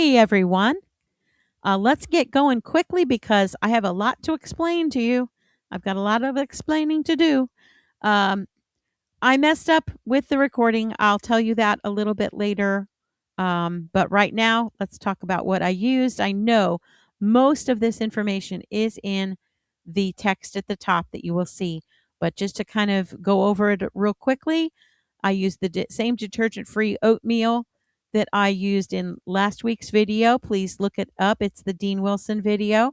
Hey everyone. Let's get going quickly because I have a lot to explain to you. I've got a lot of explaining to do. Um, I messed up with the recording. I'll tell you that a little bit later. But right now, let's talk about what I used. I know most of this information is in the text at the top that you will see. But just to kind of go over it real quickly, I used the same detergent free oatmeal that I used in last week's video. Please look it up. It's the Dean Wilson video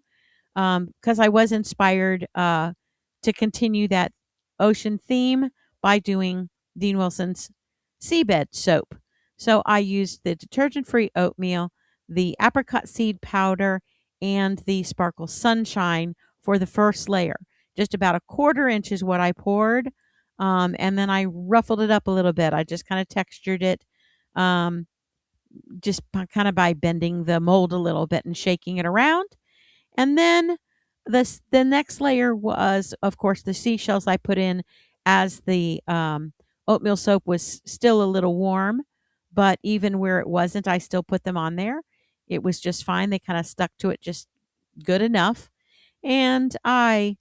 because I was inspired to continue that ocean theme by doing Dean Wilson's Seabed Soap. So I used the detergent free oatmeal, the apricot seed powder, and the Sparkle Sunshine for the first layer. Just about a quarter inch is what I poured. And then I ruffled it up a little bit. I just kind of textured it um, just kind of by bending the mold a little bit and shaking it around. And then the next layer was, of course, the seashells I put in as the oatmeal soap was still a little warm, but even where it wasn't, I still put them on there. It was just fine. They kind of stuck to it just good enough. And I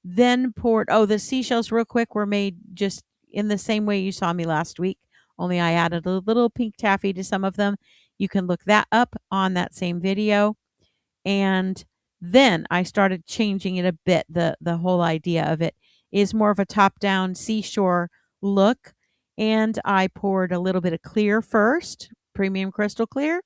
then poured, oh, the seashells, real quick, were made just in the same way you saw me last week, only I added a little pink taffy to some of them. You can look that up on that same video. And then I started changing it a bit. The whole idea of it is more of a top-down seashore look. And I poured a little bit of clear first, premium crystal clear,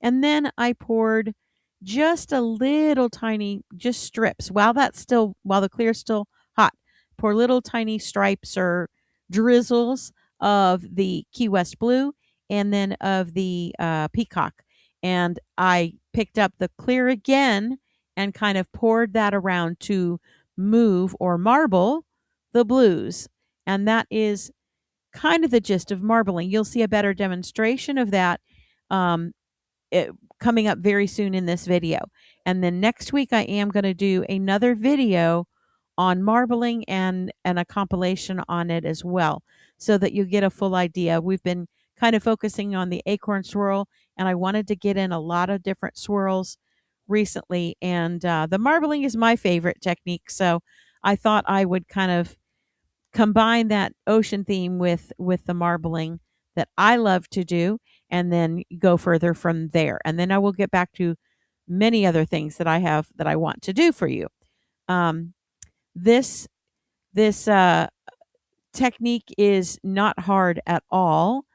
and then I poured just a little tiny, just strips while the clear's still hot. Pour little tiny stripes or drizzles of the Key West blue and then of the peacock. And I picked up the clear again and kind of poured that around to move or marble the blues. And that is kind of the gist of marbling. You'll see a better demonstration of that um, it, coming up very soon in this video. And then next week, I am going to do another video on marbling and a compilation on it as well, so that you get a full idea. We've been kind of focusing on the acorn swirl, and I wanted to get in a lot of different swirls recently. And the marbling is my favorite technique, so I thought I would kind of combine that ocean theme with the marbling that I love to do and then go further from there. And then I will get back to many other things that I have that I want to do for you. Um, this technique is not hard at all.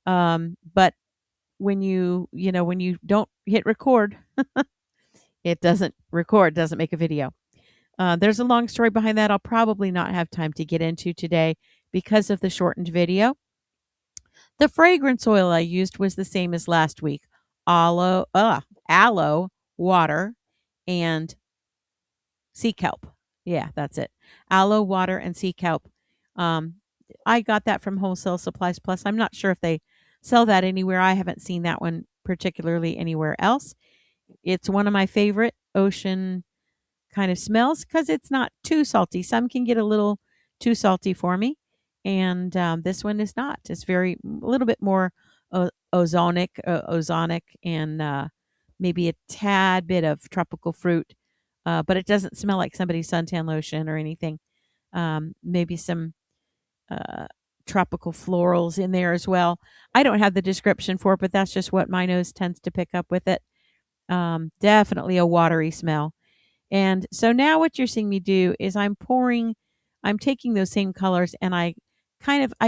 But when when you don't hit record, it doesn't record, doesn't make a video. There's a long story behind that. I'll probably not have time to get into today because of the shortened video. The fragrance oil I used was the same as last week: aloe, water, and sea kelp. Yeah, that's it. Aloe, water, and sea kelp. Um, I got that from Wholesale Supplies Plus. I'm not sure if they sell that anywhere. I haven't seen that one particularly anywhere else. It's one of my favorite ocean kind of smells because it's not too salty. Some can get a little too salty for me, and this one is not. It's a little bit more ozonic, and maybe a tad bit of tropical fruit, but it doesn't smell like somebody's suntan lotion or anything. Maybe some uh, tropical florals in there as well. I don't have the description for it, but that's just what my nose tends to pick up with it. Definitely a watery smell. And so now what you're seeing me do is I'm taking those same colors and I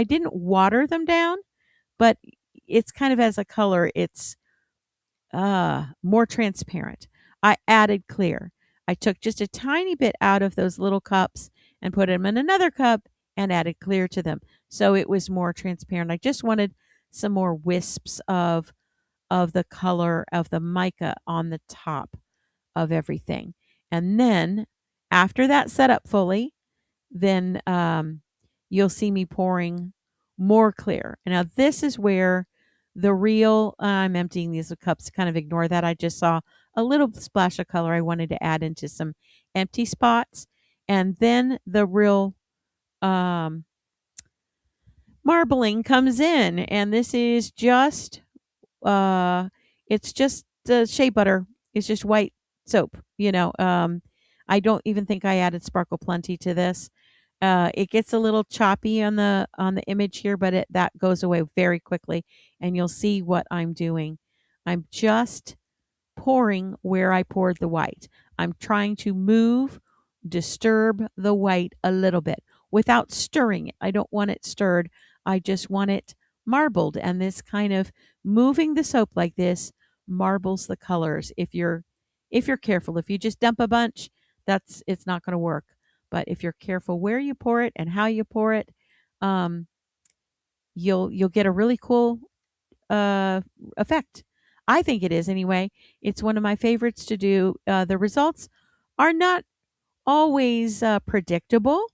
didn't water them down, but it's kind of as a color, it's more transparent. I added clear. I took just a tiny bit out of those little cups and put them in another cup and added clear to them. So it was more transparent. I just wanted some more wisps of the color of the mica on the top of everything. And then after that set up fully, then you'll see me pouring more clear. Now this is where the real, I'm emptying these cups, kind of ignore that. I just saw a little splash of color I wanted to add into some empty spots. And then the real um, marbling comes in. And this is just, uh, it's just shea butter. It's just white soap. I don't even think I added sparkle plenty to this. It gets a little choppy on the image here, but that goes away very quickly, and you'll see what I'm doing. I'm just pouring where I poured the white. I'm trying to disturb the white a little bit without stirring it. I don't want it stirred. I just want it marbled. And this kind of moving the soap like this marbles the colors. If you're careful, if you just dump a bunch, it's not going to work. But if you're careful where you pour it and how you pour it, um, you'll get a really cool uh, effect. I think it is anyway. It's one of my favorites to do. The results are not always predictable,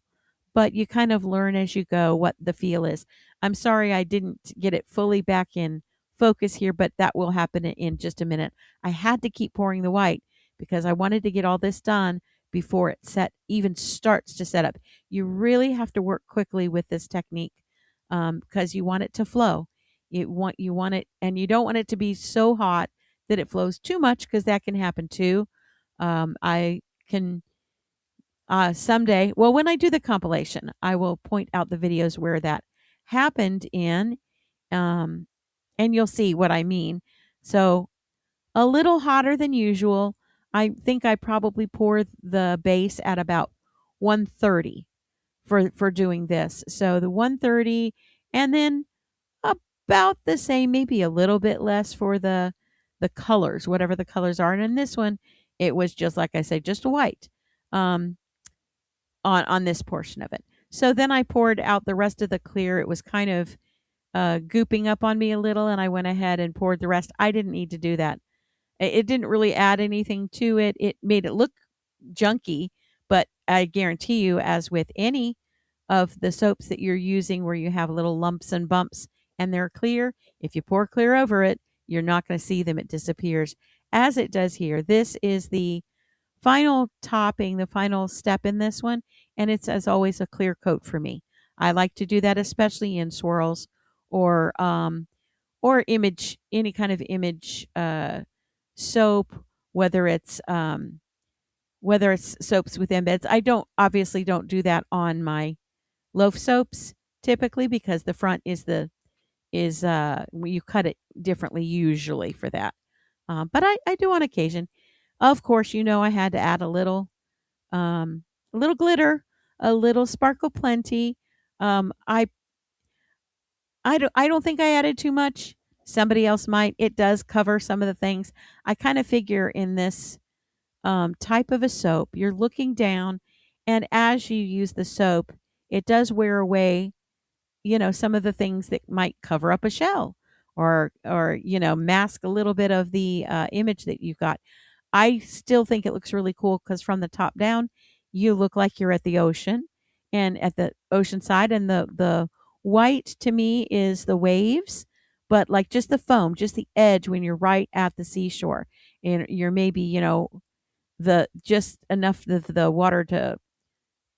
but you kind of learn as you go what the feel is. I'm sorry I didn't get it fully back in focus here, but that will happen in just a minute. I had to keep pouring the white because I wanted to get all this done before it even starts to set up. You really have to work quickly with this technique because you want it to flow. You want it, and you don't want it to be so hot that it flows too much because that can happen too. I can someday, well, when I do the compilation, I will point out the videos where that happened in, um, and you'll see what I mean. So a little hotter than usual. I think I probably pour the base at about 130 for doing this. So the 130, and then about the same, maybe a little bit less for the colors, whatever the colors are. And in this one, it was just like I said, just white. Um, on this portion of it. So then I poured out the rest of the clear. It was kind of gooping up on me a little, and I went ahead and poured the rest. I didn't need to do that. It didn't really add anything to it. It made it look junky, but I guarantee you, as with any of the soaps that you're using where you have little lumps and bumps and they're clear, if you pour clear over it, you're not going to see them. It disappears as it does here. This is the final topping, the final step in this one, and it's as always a clear coat for me. I like to do that especially in swirls or image, any kind of image soap, whether it's soaps with embeds. I don't do that on my loaf soaps typically because the front is you cut it differently usually for that. But I do on occasion. Of course, I had to add a little glitter, a little sparkle plenty. Um, I I don't think I added too much. Somebody else might. It does cover some of the things. I kind of figure in this type of a soap, you're looking down, and as you use the soap, it does wear away, some of the things that might cover up a shell or mask a little bit of the image that you've got. I still think it looks really cool because from the top down, you look like you're at the ocean and at the ocean side, and the white to me is the waves, but like just the foam, just the edge when you're right at the seashore, and you're maybe the just enough of the water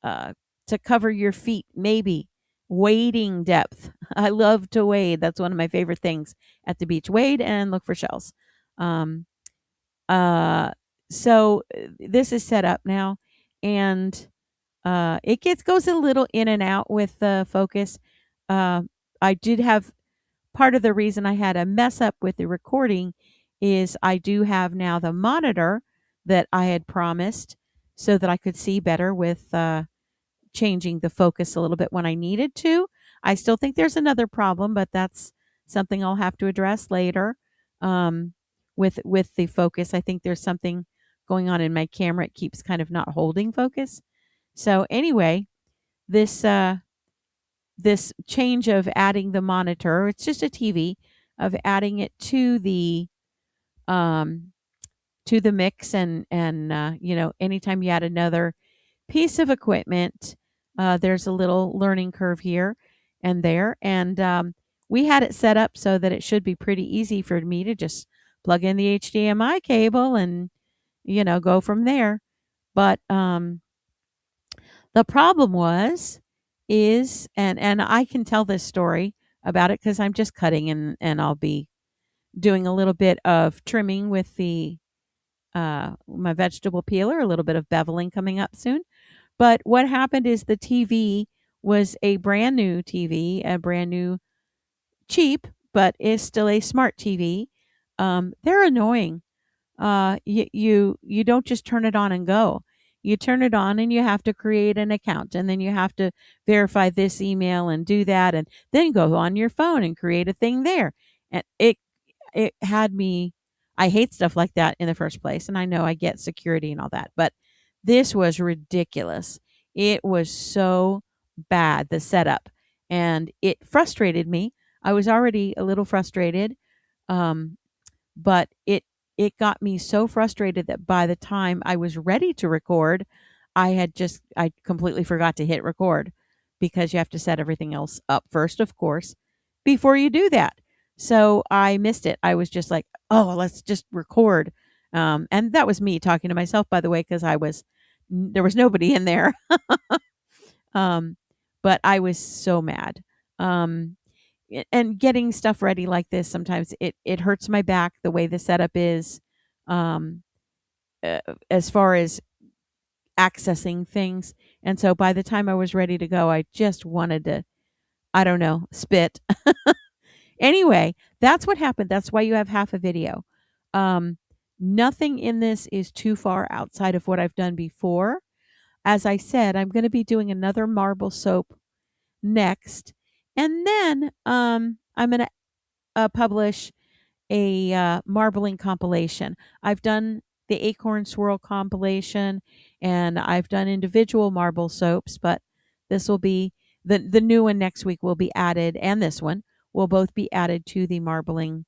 uh, to cover your feet, maybe wading depth. I love to wade. That's one of my favorite things at the beach. Wade and look for shells. Um, uh, so this is set up now, and it goes a little in and out with the focus. Uh, I did have part of the reason I had a mess up with the recording is I do have now the monitor that I had promised so that I could see better with changing the focus a little bit when I needed to. I still think there's another problem, but that's something I'll have to address later. Um, with the focus, I think there's something going on in my camera. It keeps kind of not holding focus. So anyway, this this change of adding the monitor, it's just a TV, of adding it um, to the mix, and anytime you add another piece of equipment, there's a little learning curve here and there, and we had it set up so that it should be pretty easy for me to just plug in the HDMI cable and go from there. But the problem is, and I can tell this story about it because I'm just cutting, and I'll be doing a little bit of trimming with the my vegetable peeler, a little bit of beveling coming up soon. But what happened is the TV was a brand new TV, a brand new cheap, but is still a smart TV. They're annoying. You don't just turn it on and go. You turn it on and you have to create an account, and then you have to verify this email and do that, and then go on your phone and create a thing there. And it had me. I hate stuff like that in the first place, and I know I get security and all that, but this was ridiculous. It was so bad, the setup, and it frustrated me. I was already a little frustrated, um, but it got me so frustrated that by the time I was ready to record, I completely forgot to hit record, because you have to set everything else up first, of course, before you do that. So I missed it. I was just like, "Oh, let's just record." And that was me talking to myself, by the way, because there was nobody in there. Um, but I was so mad. Um, and getting stuff ready like this, sometimes it hurts my back the way the setup is, um, as far as accessing things. And so by the time I was ready to go, I just wanted to, I don't know, spit. Anyway, that's what happened. That's why you have half a video. Um, Nothing in this is too far outside of what I've done before. As I said, I'm going to be doing another marble soap next. And then I'm going to publish a marbling compilation. I've done the Acorn Swirl compilation, and I've done individual marble soaps, but this will be the new one next week will be added, and this one will both be added to the marbling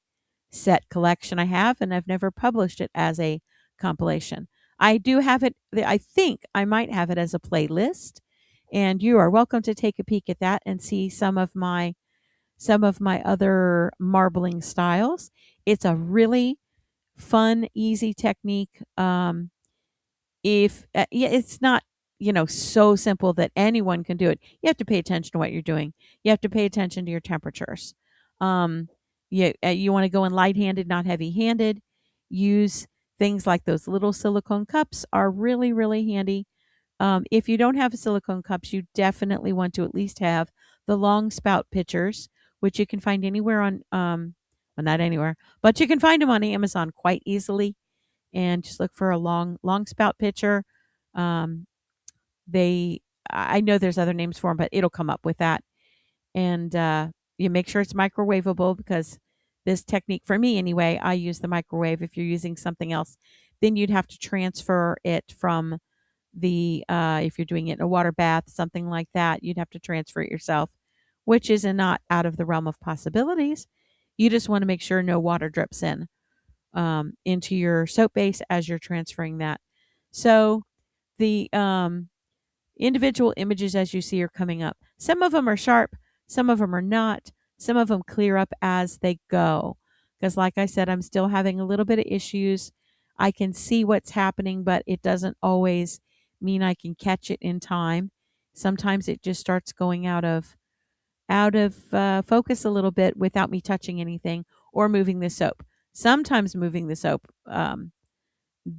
set collection I have, and I've never published it as a compilation. I do have it, I think I might have it as a playlist, and you are welcome to take a peek at that and see some of my other marbling styles. It's a really fun, easy technique. If Yeah, it's not, so simple that anyone can do it. You have to pay attention to what you're doing. You have to pay attention to your temperatures. Um, you want to go in light-handed, not heavy-handed. Use things like those little silicone cups are really, really handy. If you don't have silicone cups, you definitely want to at least have the long spout pitchers, which you can find anywhere on, well, not anywhere, but you can find them on Amazon quite easily. And just look for a long spout pitcher. Um, I know there's other names for them, but it'll come up with that. And you make sure it's microwavable, because this technique, for me anyway, I use the microwave. If you're using something else, then you'd have to transfer it from if you're doing it in a water bath, something like that, you'd have to transfer it yourself, which is not out of the realm of possibilities. You just want to make sure no water drips into your soap base as you're transferring that. So the individual images, as you see, are coming up. Some of them are sharp, some of them are not, some of them clear up as they go. Because, like I said, I'm still having a little bit of issues. I can see what's happening, but it doesn't always mean I can catch it in time. Sometimes it just starts going out of focus a little bit without me touching anything or moving the soap. Sometimes moving the soap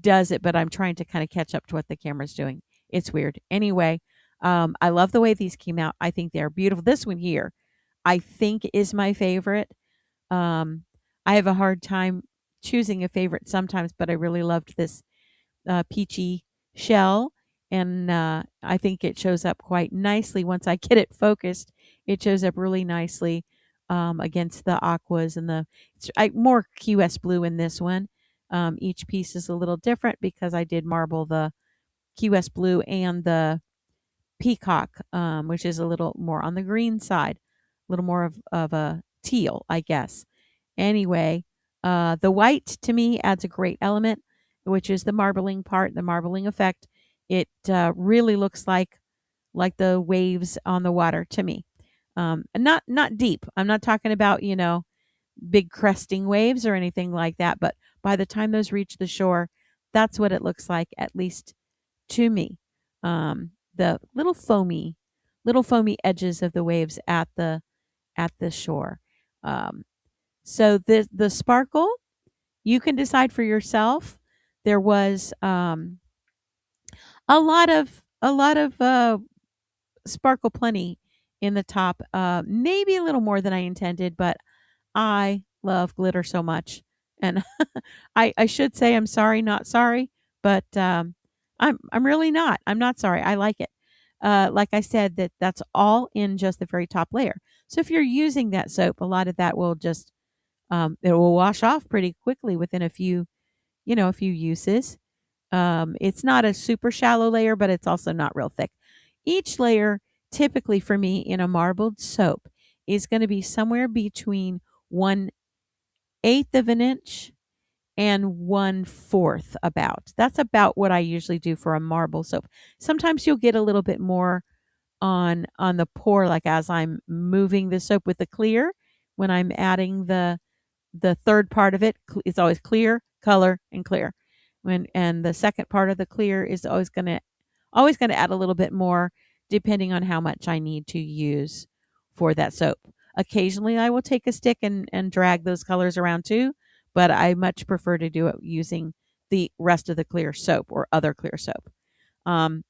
does it, but I'm trying to kind of catch up to what the camera's doing. It's weird. Anyway, I love the way these came out. I think they're beautiful. This one here, I think, is my favorite. Um, I have a hard time choosing a favorite sometimes, but I really loved this peachy shell. And I think it shows up quite nicely once I get it focused. It shows up really nicely against the aquas and more QS blue in this one. Each piece is a little different because I did marble the QS blue and the peacock, which is a little more on the green side, a little more of a teal, I guess. Anyway, the white to me adds a great element, which is the marbling part, the marbling effect. It really looks like the waves on the water to me. And not deep. I'm not talking about, big cresting waves or anything like that, but by the time those reach the shore, that's what it looks like, at least to me. The little foamy edges of the waves at the shore. Um, So the sparkle, you can decide for yourself. There was a lot of sparkle plenty in the top, maybe a little more than I intended, but I love glitter so much, and I should say I'm sorry, not sorry, but I'm really not. I'm not sorry. I like it. Like I said, that's all in just the very top layer. So if you're using that soap, a lot of that will just it will wash off pretty quickly within a few uses. It's not a super shallow layer, but it's also not real thick. Each layer, typically for me in a marbled soap, is going to be somewhere between 1/8 of an inch and 1/4 about. That's about what I usually do for a marble soap. Sometimes you'll get a little bit more on the pour, like as I'm moving the soap with the clear. When I'm adding the third part of it, it's always clear, color, and clear. And the second part of the clear is always gonna add a little bit more depending on how much I need to use for that soap. Occasionally, I will take a stick and drag those colors around too, but I much prefer to do it using the rest of the clear soap or other clear soap. Um,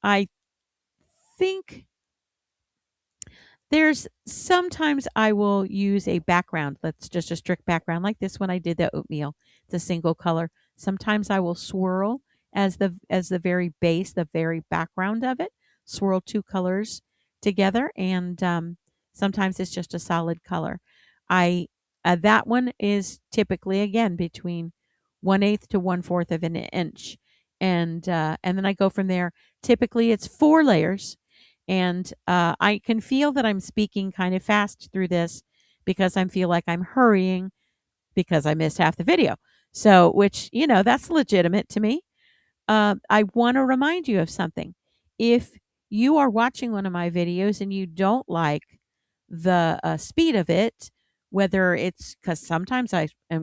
I think there's sometimes I will use a background that's just a strict background, like this one I did the oatmeal. It's a single color. Sometimes I will swirl as the very base, the very background of it. Swirl two colors together, and sometimes it's just a solid color. I That one is typically again between 1/8 to 1/4 of an inch, and then I go from there. Typically, it's 4 layers, and I can feel that I'm speaking kind of fast through this because I feel like I'm hurrying because I missed half the video. So, which, that's legitimate to me. I want to remind you of something. If you are watching one of my videos and you don't like the speed of it, whether it's because sometimes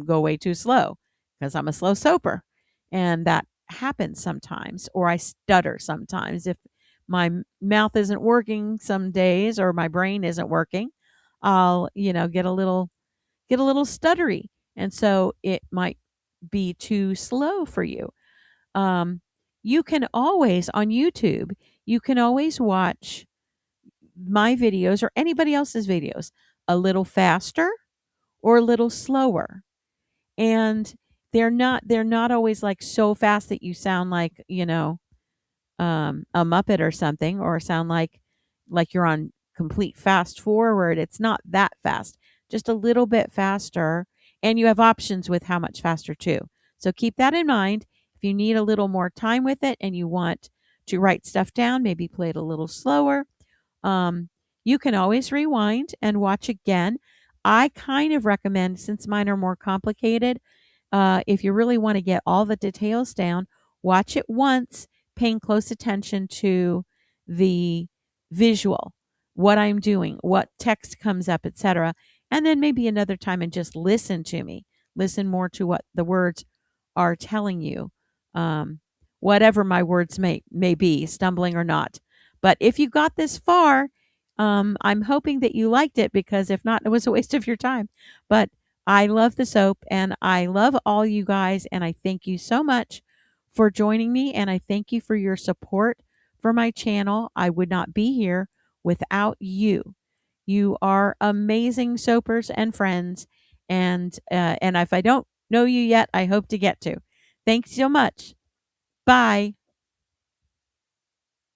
go way too slow because I'm a slow soaper, and that happens sometimes, or I stutter sometimes if my mouth isn't working some days or my brain isn't working. I'll get a little stuttery, and so it might be too slow for you. um, you can always on YouTube, you can always watch my videos or anybody else's videos a little faster or a little slower. And they're not always like so fast that you sound like, a Muppet or something, or sound like you're on complete fast forward. It's not that fast, just a little bit faster. And you have options with how much faster too. So keep that in mind. If you need a little more time with it and you want to write stuff down, maybe play it a little slower. Um, you can always rewind and watch again. I kind of recommend, since mine are more complicated, if you really want to get all the details down, watch it once, paying close attention to the visual, what I'm doing, what text comes up, etc. And then maybe another time and just listen to me. Listen more to what the words are telling you, um, whatever my words may be, stumbling or not. But if you got this far, I'm hoping that you liked it, because if not, it was a waste of your time. But I love the soap and I love all you guys. And I thank you so much for joining me. And I thank you for your support for my channel. I would not be here without you. You are amazing soapers and friends. And if I don't know you yet, I hope to get to. Thanks so much. Bye.